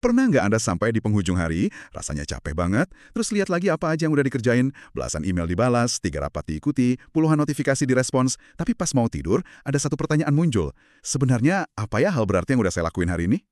Pernah nggak Anda sampai di penghujung hari, rasanya capek banget, terus lihat lagi apa aja yang udah dikerjain, belasan email dibalas, 3 rapat diikuti, puluhan notifikasi direspons, tapi pas mau tidur, ada satu pertanyaan muncul. Sebenarnya, apa ya hal berarti yang udah saya lakuin hari ini?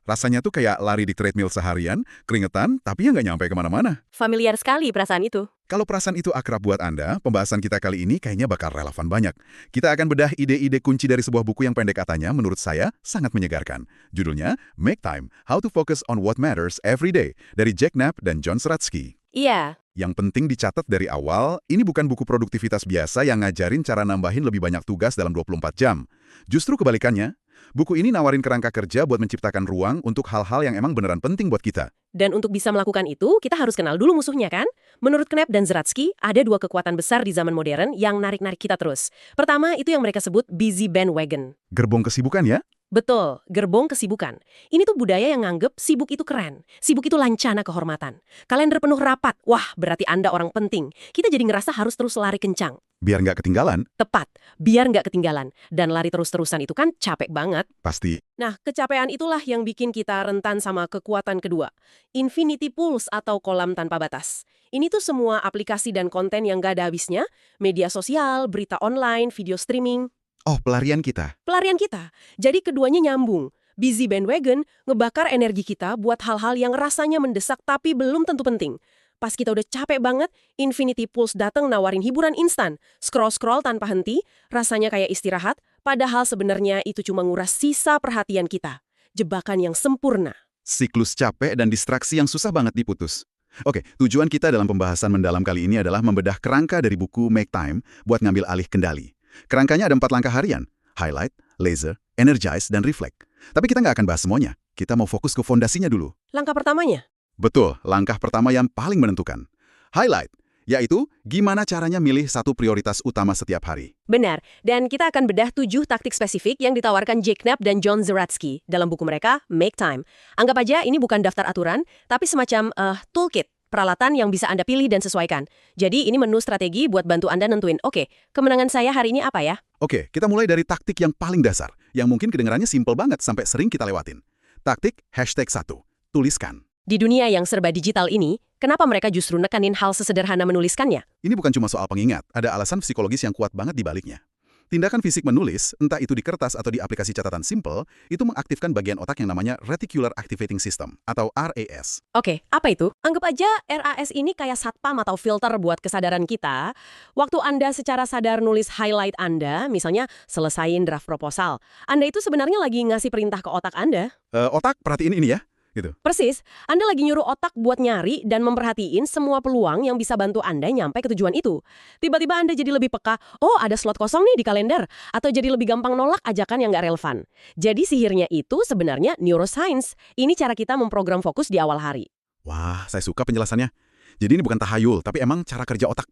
Rasanya tuh kayak lari di treadmill seharian, keringetan, tapi ya nggak nyampe kemana-mana. Familiar sekali perasaan itu. Kalau perasaan itu akrab buat Anda, pembahasan kita kali ini kayaknya bakal relevan banyak. Kita akan bedah ide-ide kunci dari sebuah buku yang pendek katanya menurut saya sangat menyegarkan. Judulnya, Make Time, How to Focus on What Matters Every Day, dari Jack Knapp dan John Seratsky. Iya, Yang penting dicatat dari awal, ini bukan buku produktivitas biasa yang ngajarin cara nambahin lebih banyak tugas dalam 24 jam. Justru kebalikannya, buku ini nawarin kerangka kerja buat menciptakan ruang untuk hal-hal yang emang beneran penting buat kita. dan untuk bisa melakukan itu, kita harus kenal dulu musuhnya kan? Menurut Knapp dan Zeratsky, ada dua kekuatan besar di zaman modern yang narik-narik kita terus. Pertama, itu yang mereka sebut busy bandwagon. Gerbong kesibukan ya? Betul, gerbong kesibukan. Ini tuh budaya yang nganggep sibuk itu keren. Sibuk itu lancana kehormatan. Kalender penuh rapat, wah berarti Anda orang penting. Kita jadi ngerasa harus terus lari kencang. Biar nggak ketinggalan, Tepat, biar nggak ketinggalan. Dan lari terus-terusan itu kan capek banget. pasti. Nah, kecapean itulah yang bikin kita rentan sama kekuatan kedua. Infinity Pools atau kolam tanpa batas. Ini tuh semua aplikasi dan konten yang gak ada habisnya, media sosial, berita online, video streaming, Oh, pelarian kita. pelarian kita. Jadi keduanya nyambung. Busy bandwagon ngebakar energi kita buat hal-hal yang rasanya mendesak tapi belum tentu penting. Pas kita udah capek banget, Infinity Pools datang nawarin hiburan instan. Scroll-scroll tanpa henti, rasanya kayak istirahat, padahal sebenarnya itu cuma nguras sisa perhatian kita. Jebakan yang sempurna. Siklus capek dan distraksi yang susah banget diputus. Oke, tujuan kita dalam pembahasan mendalam kali ini adalah membedah kerangka dari buku Make Time buat ngambil alih kendali. Kerangkanya ada 4 langkah harian: highlight, laser, energize, dan reflect. Tapi kita nggak akan bahas semuanya. Kita mau fokus ke fondasinya dulu. Langkah pertamanya, Betul, langkah pertama yang paling menentukan. Highlight, yaitu gimana caranya milih satu prioritas utama setiap hari. benar. Dan kita akan bedah 7 taktik spesifik yang ditawarkan Jack Knapp dan John Zeratsky dalam buku mereka, Make Time. Anggap aja ini bukan daftar aturan, tapi semacam toolkit, peralatan yang bisa Anda pilih dan sesuaikan. Jadi ini menu strategi buat bantu Anda nentuin, oke, kemenangan saya hari ini apa ya? Oke, kita mulai dari taktik yang paling dasar, yang mungkin kedengarannya simpel banget sampai sering kita lewatin. Taktik #1, tuliskan. Di dunia yang serba digital ini, kenapa mereka justru nekanin hal sesederhana menuliskannya? Ini bukan cuma soal pengingat, ada alasan psikologis yang kuat banget di baliknya. Tindakan fisik menulis, entah itu di kertas atau di aplikasi catatan simple, itu mengaktifkan bagian otak yang namanya Reticular Activating System, atau RAS. Oke, apa itu? Anggap aja RAS ini kayak satpam atau filter buat kesadaran kita. Waktu Anda secara sadar nulis highlight Anda, misalnya selesain draft proposal, Anda itu sebenarnya lagi ngasih perintah ke otak Anda. Otak, perhatiin ini ya. Gitu. Persis, Anda lagi nyuruh otak buat nyari dan memperhatiin semua peluang yang bisa bantu Anda nyampe ke tujuan itu. Tiba-tiba Anda jadi lebih peka, oh ada slot kosong nih di kalender, atau jadi lebih gampang nolak ajakan yang nggak relevan. Jadi sihirnya itu sebenarnya neuroscience. Ini cara kita memprogram fokus di awal hari. Wah, saya suka penjelasannya. Jadi ini bukan tahayul, tapi emang cara kerja otak.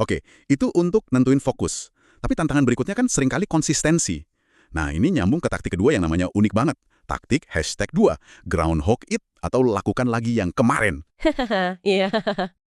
Oke, itu untuk nentuin fokus. Tapi tantangan berikutnya kan seringkali konsistensi. Nah, ini nyambung ke taktik kedua yang namanya unik banget. Taktik #2, groundhog it atau lakukan lagi yang kemarin. Hahaha, iya.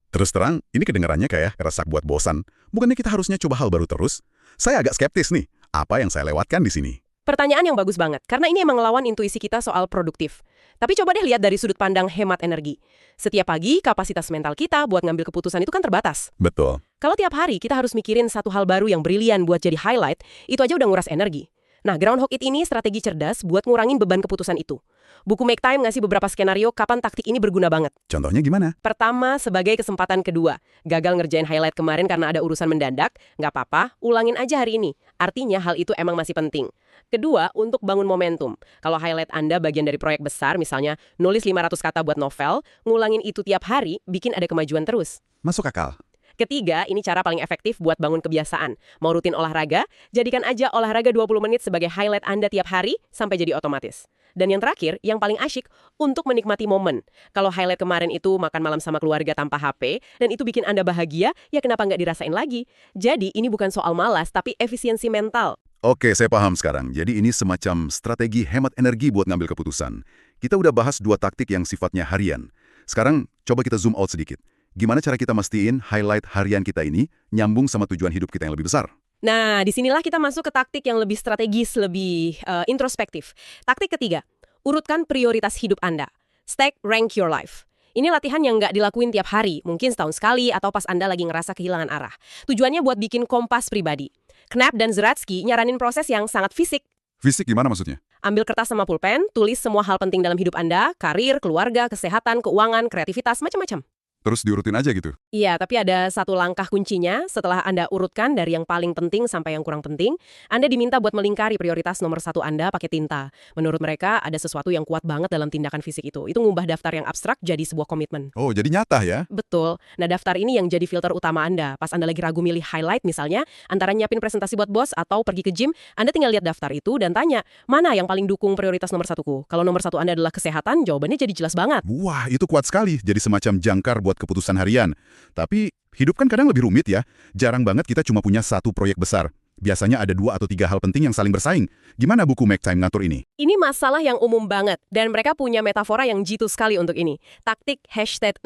Terus terang, ini kedengarannya kayak resak buat bosan. Bukannya kita harusnya coba hal baru terus? Saya agak skeptis nih, apa yang saya lewatkan di sini? Pertanyaan yang bagus banget, karena ini emang ngelawan intuisi kita soal produktif. Tapi coba deh lihat dari sudut pandang hemat energi. Setiap pagi, kapasitas mental kita buat ngambil keputusan itu kan terbatas. Betul. Kalau tiap hari kita harus mikirin satu hal baru yang brilian buat jadi highlight, itu aja udah nguras energi. Nah, groundhog it ini strategi cerdas buat ngurangin beban keputusan itu. Buku Make Time ngasih beberapa skenario kapan taktik ini berguna banget. Contohnya gimana? Pertama, sebagai kesempatan kedua. Gagal ngerjain highlight kemarin karena ada urusan mendadak, nggak apa-apa, ulangin aja hari ini. Artinya hal itu emang masih penting. Kedua, untuk bangun momentum. Kalau highlight Anda bagian dari proyek besar, misalnya nulis 500 kata buat novel, ngulangin itu tiap hari, bikin ada kemajuan terus. Masuk akal. Ketiga, ini cara paling efektif buat bangun kebiasaan. Mau rutin olahraga, jadikan aja olahraga 20 menit sebagai highlight Anda tiap hari sampai jadi otomatis. Dan yang terakhir, yang paling asyik, untuk menikmati momen. Kalau highlight kemarin itu makan malam sama keluarga tanpa HP, dan itu bikin Anda bahagia, ya kenapa nggak dirasain lagi? Jadi, ini bukan soal malas, tapi efisiensi mental. Oke, saya paham sekarang. Jadi ini semacam strategi hemat energi buat ngambil keputusan. Kita udah bahas 2 taktik yang sifatnya harian. Sekarang, coba kita zoom out sedikit. Gimana cara kita mastiin highlight harian kita ini nyambung sama tujuan hidup kita yang lebih besar? Nah, disinilah kita masuk ke taktik yang lebih strategis, lebih introspektif. Taktik ketiga, urutkan prioritas hidup Anda. Stack Rank Your Life. Ini latihan yang nggak dilakuin tiap hari, mungkin setahun sekali atau pas Anda lagi ngerasa kehilangan arah. Tujuannya buat bikin kompas pribadi. Knapp dan Zeratsky nyaranin proses yang sangat fisik. Fisik gimana maksudnya? Ambil kertas sama pulpen, tulis semua hal penting dalam hidup Anda, karir, keluarga, kesehatan, keuangan, kreativitas, macam-macam. Terus diurutin aja gitu? Iya, tapi ada satu langkah kuncinya. Setelah Anda urutkan dari yang paling penting sampai yang kurang penting, Anda diminta buat melingkari prioritas nomor 1 Anda pakai tinta. Menurut mereka, ada sesuatu yang kuat banget dalam tindakan fisik itu. Itu ngubah daftar yang abstrak jadi sebuah komitmen. Oh, jadi nyata ya? Betul. Nah, daftar ini yang jadi filter utama Anda. Pas Anda lagi ragu milih highlight misalnya, antara nyiapin presentasi buat bos atau pergi ke gym, Anda tinggal lihat daftar itu dan tanya, mana yang paling dukung prioritas nomor 1ku? Kalau nomor 1 Anda adalah kesehatan, jawabannya jadi jelas banget. Wah, itu kuat sekali. Jadi semacam jangkar buat keputusan harian. Tapi hidup kan kadang lebih rumit ya. Jarang banget kita cuma punya satu proyek besar. Biasanya ada 2 atau 3 hal penting yang saling bersaing. Gimana buku Make Time ngatur ini? Ini masalah yang umum banget, dan mereka punya metafora yang jitu sekali untuk ini. Taktik #6.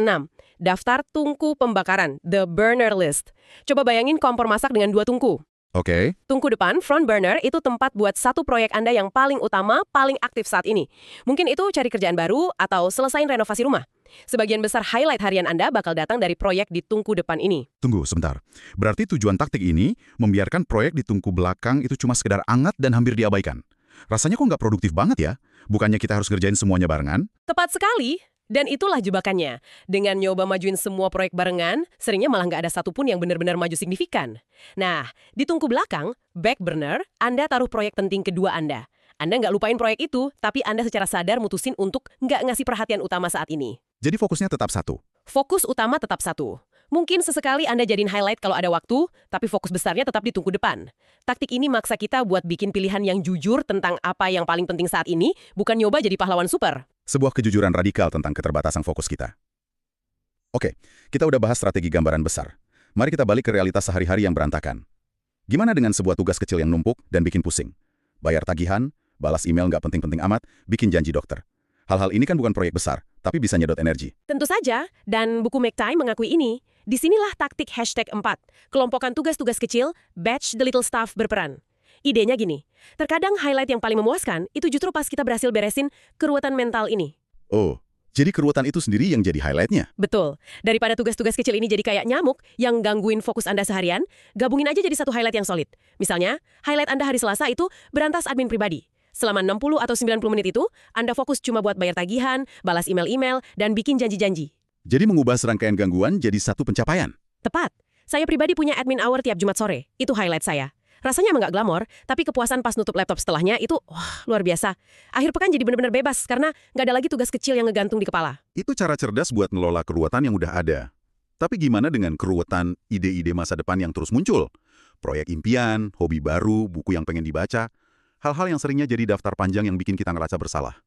Daftar tungku pembakaran, the burner list. Coba bayangin kompor masak dengan 2 tungku. Oke. Tungku depan, front burner, itu tempat buat satu proyek Anda yang paling utama, paling aktif saat ini. Mungkin itu cari kerjaan baru atau selesain renovasi rumah. Sebagian besar highlight harian Anda bakal datang dari proyek di tungku depan ini. Tunggu sebentar. Berarti tujuan taktik ini membiarkan proyek di tungku belakang itu cuma sekedar angat dan hampir diabaikan. Rasanya kok nggak produktif banget ya? Bukannya kita harus ngerjain semuanya barengan? Tepat sekali. Dan itulah jebakannya. Dengan nyoba majuin semua proyek barengan, seringnya malah nggak ada satupun yang benar-benar maju signifikan. Nah, di tungku belakang, back burner, Anda taruh proyek penting kedua Anda. Anda nggak lupain proyek itu, tapi Anda secara sadar mutusin untuk nggak ngasih perhatian utama saat ini. Jadi fokusnya tetap satu. Fokus utama tetap satu. Mungkin sesekali Anda jadiin highlight kalau ada waktu, tapi fokus besarnya tetap di tungku depan. Taktik ini maksa kita buat bikin pilihan yang jujur tentang apa yang paling penting saat ini, bukan nyoba jadi pahlawan super. Sebuah kejujuran radikal tentang keterbatasan fokus kita. Oke, kita udah bahas strategi gambaran besar. Mari kita balik ke realitas sehari-hari yang berantakan. Gimana dengan sebuah tugas kecil yang numpuk dan bikin pusing? Bayar tagihan, balas email nggak penting-penting amat, bikin janji dokter. Hal-hal ini kan bukan proyek besar, tapi bisa nyedot energi. Tentu saja, dan buku Make Time mengakui ini. Disinilah taktik #4. Kelompokan tugas-tugas kecil, batch the little stuff berperan. Idenya gini, terkadang highlight yang paling memuaskan itu justru pas kita berhasil beresin keruwetan mental ini. Oh, jadi keruwetan itu sendiri yang jadi highlightnya? Betul. Daripada tugas-tugas kecil ini jadi kayak nyamuk yang gangguin fokus Anda seharian, gabungin aja jadi satu highlight yang solid. Misalnya, highlight Anda hari Selasa itu berantas admin pribadi. Selama 60 atau 90 menit itu, Anda fokus cuma buat bayar tagihan, balas email-email, dan bikin janji-janji. Jadi mengubah serangkaian gangguan jadi satu pencapaian? Tepat. Saya pribadi punya admin hour tiap Jumat sore. Itu highlight saya. Rasanya emang nggak glamor, tapi kepuasan pas nutup laptop setelahnya itu, wah, luar biasa. Akhir pekan jadi benar-benar bebas, karena nggak ada lagi tugas kecil yang ngegantung di kepala. Itu cara cerdas buat ngelola keruwetan yang udah ada. Tapi gimana dengan keruwetan ide-ide masa depan yang terus muncul? Proyek impian, hobi baru, buku yang pengen dibaca. Hal-hal yang seringnya jadi daftar panjang yang bikin kita ngerasa bersalah.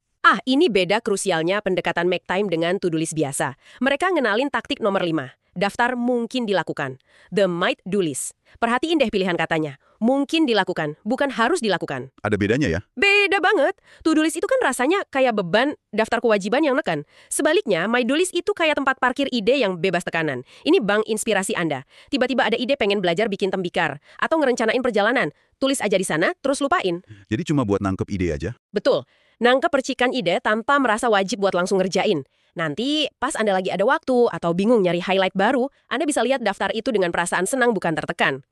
Ini beda krusialnya pendekatan Make Time dengan to-do list biasa. Mereka ngenalin taktik nomor 5. Daftar mungkin dilakukan. The might do list. Perhatiin deh pilihan katanya. Mungkin dilakukan, bukan harus dilakukan. Ada bedanya ya? Beda banget. To-do list itu kan rasanya kayak beban, daftar kewajiban yang neken. Sebaliknya, my do list itu kayak tempat parkir ide yang bebas tekanan. Ini bank inspirasi Anda. Tiba-tiba ada ide pengen belajar bikin tembikar. Atau ngerencanain perjalanan. Tulis aja di sana, terus lupain. Jadi cuma buat nangkep ide aja? Betul. Nangkep percikan ide tanpa merasa wajib buat langsung ngerjain. Nanti, pas Anda lagi ada waktu atau bingung nyari highlight baru, Anda bisa lihat daftar itu dengan perasaan senang bukan tertekan.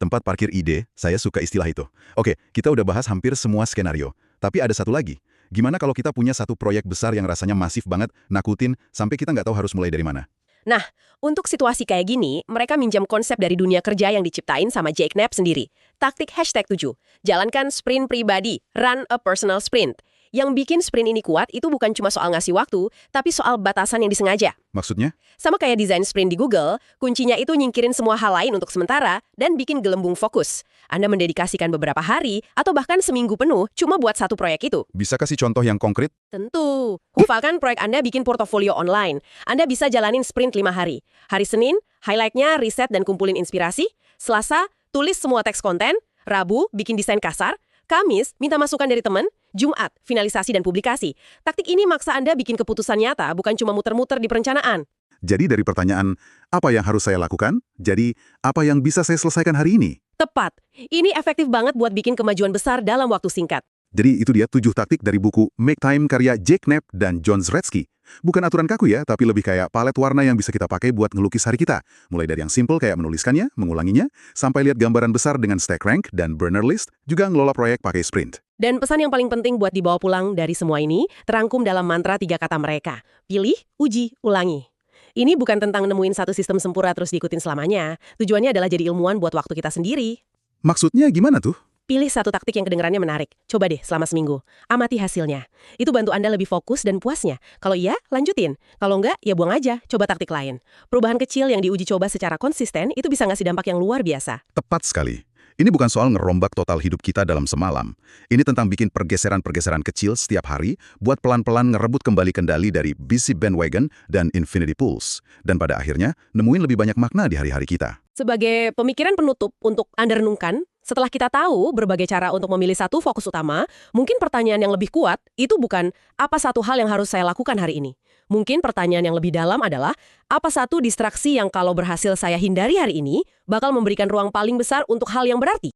Tempat parkir ide, saya suka istilah itu. Oke, kita udah bahas hampir semua skenario. Tapi ada satu lagi. Gimana kalau kita punya satu proyek besar yang rasanya masif banget, nakutin, sampai kita nggak tahu harus mulai dari mana? Nah, untuk situasi kayak gini, mereka minjam konsep dari dunia kerja yang diciptain sama Jake Knapp sendiri. Taktik #7. Jalankan sprint pribadi, run a personal sprint. Yang bikin sprint ini kuat itu bukan cuma soal ngasih waktu, tapi soal batasan yang disengaja. Maksudnya? Sama kayak desain sprint di Google, kuncinya itu nyingkirin semua hal lain untuk sementara dan bikin gelembung fokus. Anda mendedikasikan beberapa hari atau bahkan seminggu penuh cuma buat satu proyek itu. Bisa kasih contoh yang konkret? Tentu. Misalkan proyek Anda bikin portofolio online. Anda bisa jalanin sprint 5 hari. Hari Senin, highlight-nya riset dan kumpulin inspirasi. Selasa, tulis semua teks konten. Rabu, bikin desain kasar. Kamis, minta masukan dari teman. Jumat, finalisasi dan publikasi. Taktik ini maksa Anda bikin keputusan nyata, bukan cuma muter-muter di perencanaan. Jadi dari pertanyaan, apa yang harus saya lakukan? Jadi, apa yang bisa saya selesaikan hari ini? Tepat. Ini efektif banget buat bikin kemajuan besar dalam waktu singkat. Jadi itu dia 7 taktik dari buku Make Time karya Jake Knapp dan John Zretzky. Bukan aturan kaku ya, tapi lebih kayak palet warna yang bisa kita pakai buat ngelukis hari kita. Mulai dari yang simple kayak menuliskannya, mengulanginya, sampai lihat gambaran besar dengan stack rank dan burner list, juga ngelola proyek pakai sprint. Dan pesan yang paling penting buat dibawa pulang dari semua ini terangkum dalam mantra 3 kata mereka. Pilih, uji, ulangi. Ini bukan tentang nemuin satu sistem sempurna terus diikutin selamanya. Tujuannya adalah jadi ilmuwan buat waktu kita sendiri. Maksudnya gimana tuh? Pilih satu taktik yang kedengarannya menarik. Coba deh selama seminggu. Amati hasilnya. Itu bantu Anda lebih fokus dan puasnya. Kalau iya, lanjutin. Kalau enggak, ya buang aja. Coba taktik lain. Perubahan kecil yang diuji coba secara konsisten itu bisa ngasih dampak yang luar biasa. Tepat sekali. Ini bukan soal ngerombak total hidup kita dalam semalam. Ini tentang bikin pergeseran-pergeseran kecil setiap hari buat pelan-pelan ngerebut kembali kendali dari busy bandwagon dan infinity pools. Dan pada akhirnya, nemuin lebih banyak makna di hari-hari kita. Sebagai pemikiran penutup untuk Anda renungkan, setelah kita tahu berbagai cara untuk memilih satu fokus utama, mungkin pertanyaan yang lebih kuat itu bukan apa satu hal yang harus saya lakukan hari ini. Mungkin pertanyaan yang lebih dalam adalah apa satu distraksi yang kalau berhasil saya hindari hari ini bakal memberikan ruang paling besar untuk hal yang berarti.